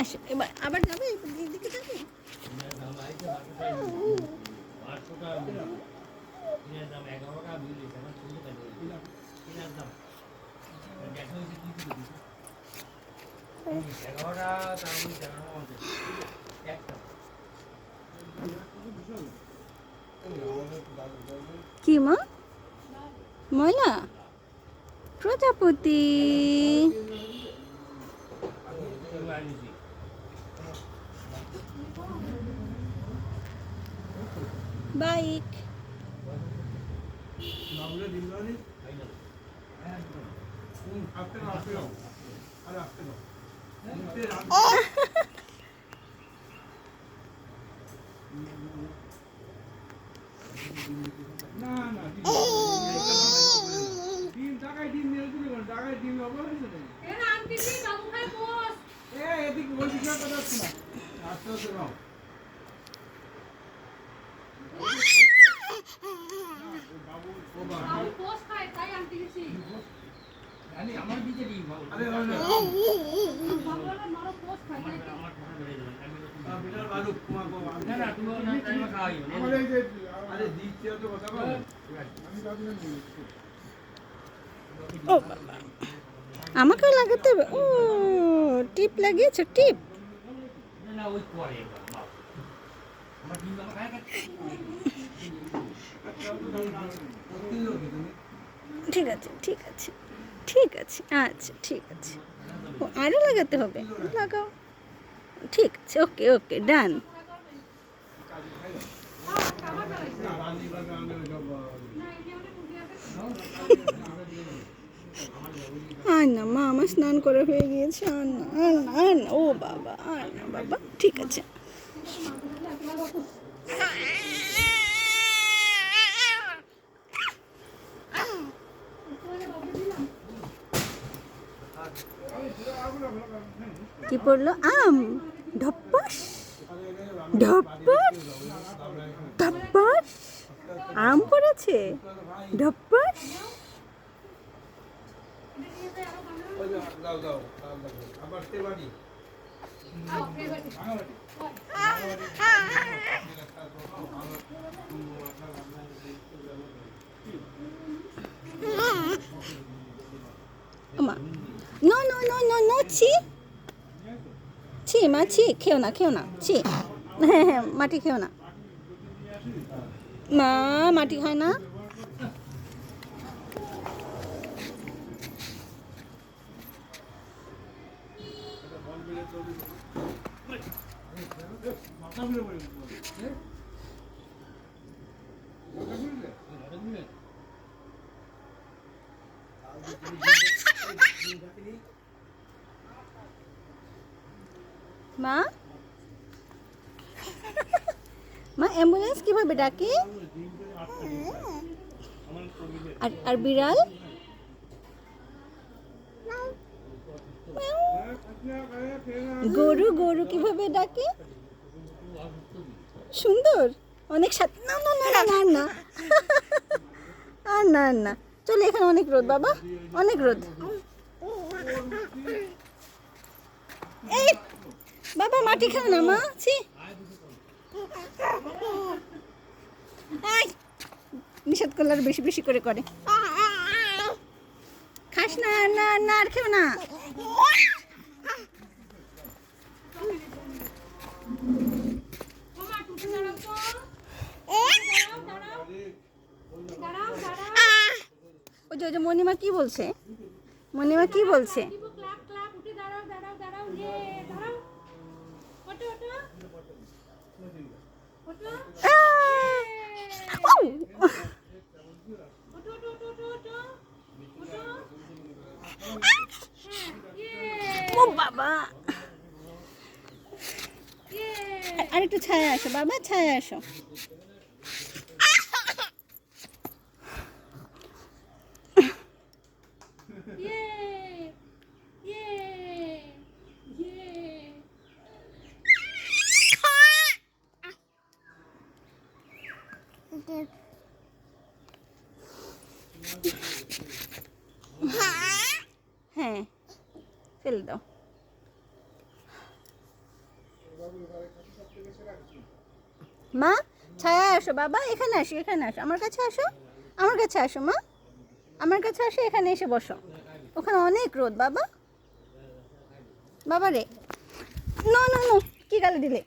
আসো এবার আবার যাবে এদিকে যাবে। কি মা? ময়না প্রজাপতি। বাইক। ও বাবা, আমাকেও লাগাতে হবে। ও টিপ লাগিয়েছো? টিপ ঠিক আছে ঠিক আছে ঠিক আছে, আচ্ছা ঠিক আছে। ও আরও লাগাতে হবে, লাগাও। ঠিক আছে, ওকে ওকে, ডান। আর না মা, আমার স্নান করে হয়ে গিয়েছে। আর না আর না আর না, ও বাবা আর না বাবা, ঠিক আছে। কি পড়লো? আম। ঢপ্পাস ঢপ্পাস ঢপ্পাস, আম পড়েছে। ঢপ্পাস। মা no no no no no, ছি ছি মা, ছি, খেও না খেও না, ছি। হ্যাঁ হ্যাঁ, মাটি খেও না মা, মাটি খায় না। মা মা, অ্যাম্বুলেন্স কিভাবে ডাকে? আর বিড়াল? গরু গরু কিভাবে ডাকে? সুন্দর, অনেক সাথে। না না না না আর না আর না আর না, চলে, এখানে অনেক রোদ বাবা, অনেক রোদ। এই বাবা, মাটি খাও না মা, ছি। নিষেধ করলে আর বেশি বেশি করে করে। খাস না না না, আর খেও না। ওই যে মণিমা কি বলছে? মণিমা কি বলছে? ও বাবা, আর একটু ছায়া আসো বাবা, ছায়া আসো। হ্যাঁ, ফেলে দাও। মা ছায়া আসো বাবা, এখানে আসো, এখানে আসো, আমার কাছে আসো, আমার কাছে আসো মা, আমার কাছে আসো, এখানে এসে বসো। ওখানে অনেক রোদ বাবা, বাবা রে, নো নো নো, কি গালে দিলে?